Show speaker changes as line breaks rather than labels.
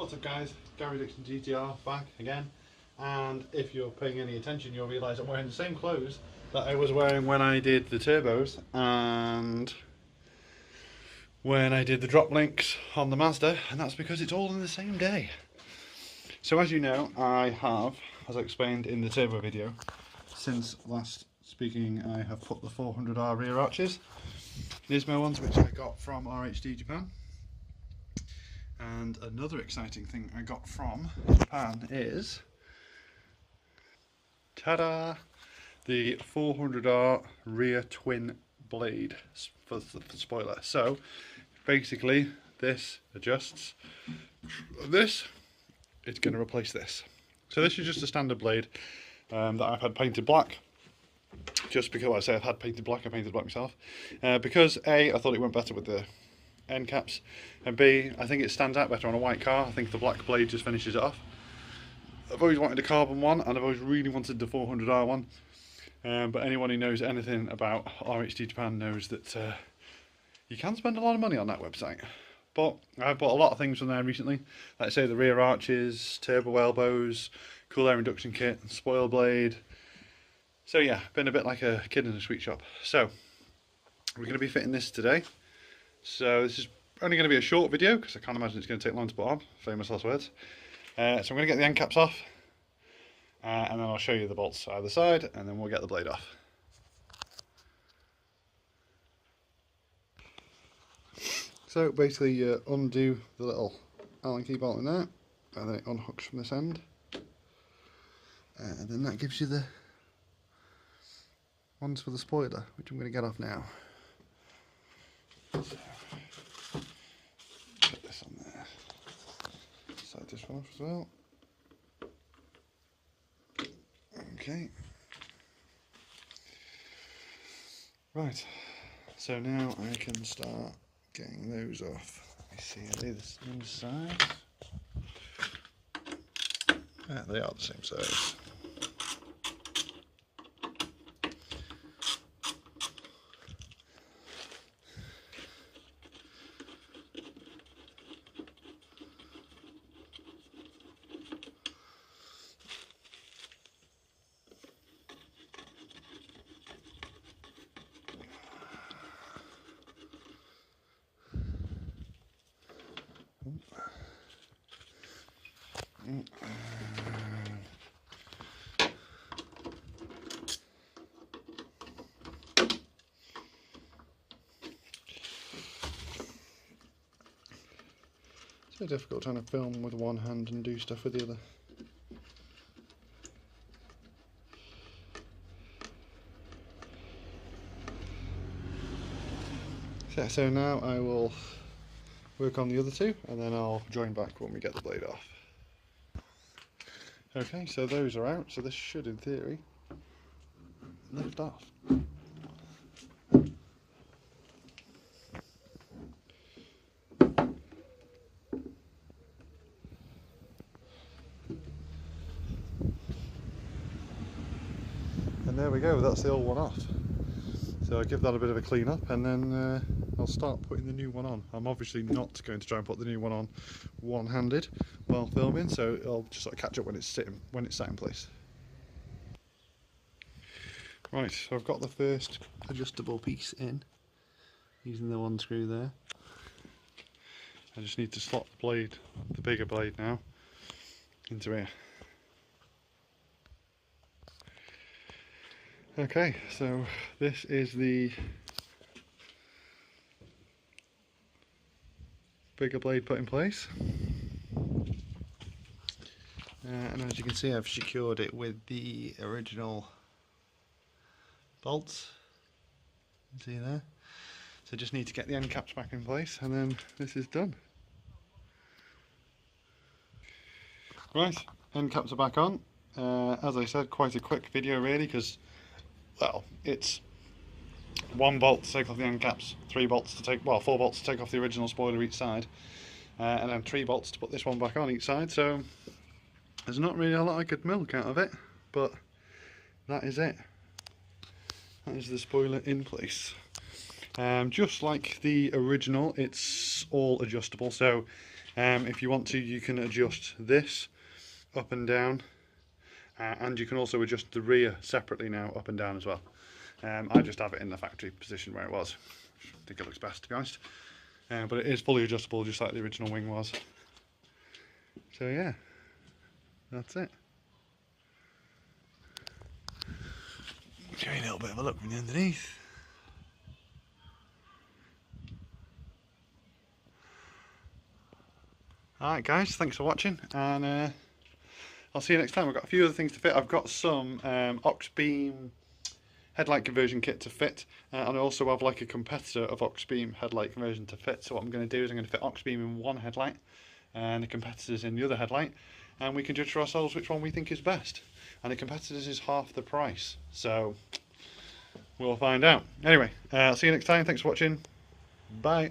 What's up guys, Skyline GTR back again, and if you're paying any attention you'll realise I'm wearing the same clothes that I was wearing when I did the turbos and when I did the drop links on the Mazda, and that's because it's all in the same day. So as you know, I have, as I explained in the turbo video, since last speaking I have put the 400R rear arches. These are my ones which I got from RHD Japan. And another exciting thing I got from Japan is, ta-da, the 400R rear twin blade for the spoiler. So basically this adjusts, this it's going to replace this. So this is just a standard blade that I've had painted black. Just because, like I say, I've had painted black, I painted black myself. Because A, I thought it went better with the end caps, and B, I think it stands out better on a white car. I think the black blade just finishes it off. I've always wanted a carbon one, and I've always really wanted the 400R one. But anyone who knows anything about RHD Japan knows that you can spend a lot of money on that website. But I've bought a lot of things from there recently. Like I say, the rear arches, turbo elbows, cool air induction kit, spoil blade. So yeah, been a bit like a kid in a sweet shop. So we're going to be fitting this today. So this is only going to be a short video because I can't imagine it's going to take long to put on, famous last words. So I'm going to get the end caps off and then I'll show you the bolts either side and then we'll get the blade off. So basically you undo the little Allen key bolt in there and then it unhooks from this end. And then that gives you the ones for the spoiler, which I'm going to get off now. So, put this on there. Slide this one off as well. Okay. Right. So now I can start getting those off. Let me see, are they the same size? Yeah, they are the same size. So difficult trying to film with one hand and do stuff with the other. So now I will work on the other two and then I'll join back when we get the blade off. Okay, so those are out, so this should in theory lift off. And there we go, that's the old one off. So I'll give that a bit of a clean up and then I'll start putting the new one on. I'm obviously not going to try and put the new one on one-handed while filming, so I'll just sort of catch up when it's sat in place. Right, so I've got the first adjustable piece in, using the one screw there. I just need to slot the blade, the bigger blade now, into here. Okay, so this is the bigger blade put in place, and as you can see I've secured it with the original bolts, see there. So just need to get the end caps back in place and then this is done. Right, end caps are back on. As I said, quite a quick video really, because well, it's one bolt to take off the end caps, 4 bolts to take off the original spoiler each side, and then 3 bolts to put this one back on each side. So there's not really a lot I could milk out of it, but that is it. That is the spoiler in place. Just like the original, it's all adjustable, so if you want to, you can adjust this up and down, and you can also adjust the rear separately now, up and down as well. I just have it in the factory position where it was. I think it looks best, to be honest. But it is fully adjustable, just like the original wing was. So yeah, that's it. Give you a little bit of a look from the underneath. Alright guys, thanks for watching, and I'll see you next time. I've got a few other things to fit. I've got some Ox beam headlight conversion kit to fit, and I also have like a competitor of Ox beam headlight conversion to fit. So what I'm going to do is I'm going to fit Ox beam in one headlight and the competitors in the other headlight, and we can judge for ourselves which one we think is best. And the competitors is half the price, so we'll find out. Anyway, I'll see you next time. Thanks for watching. Bye.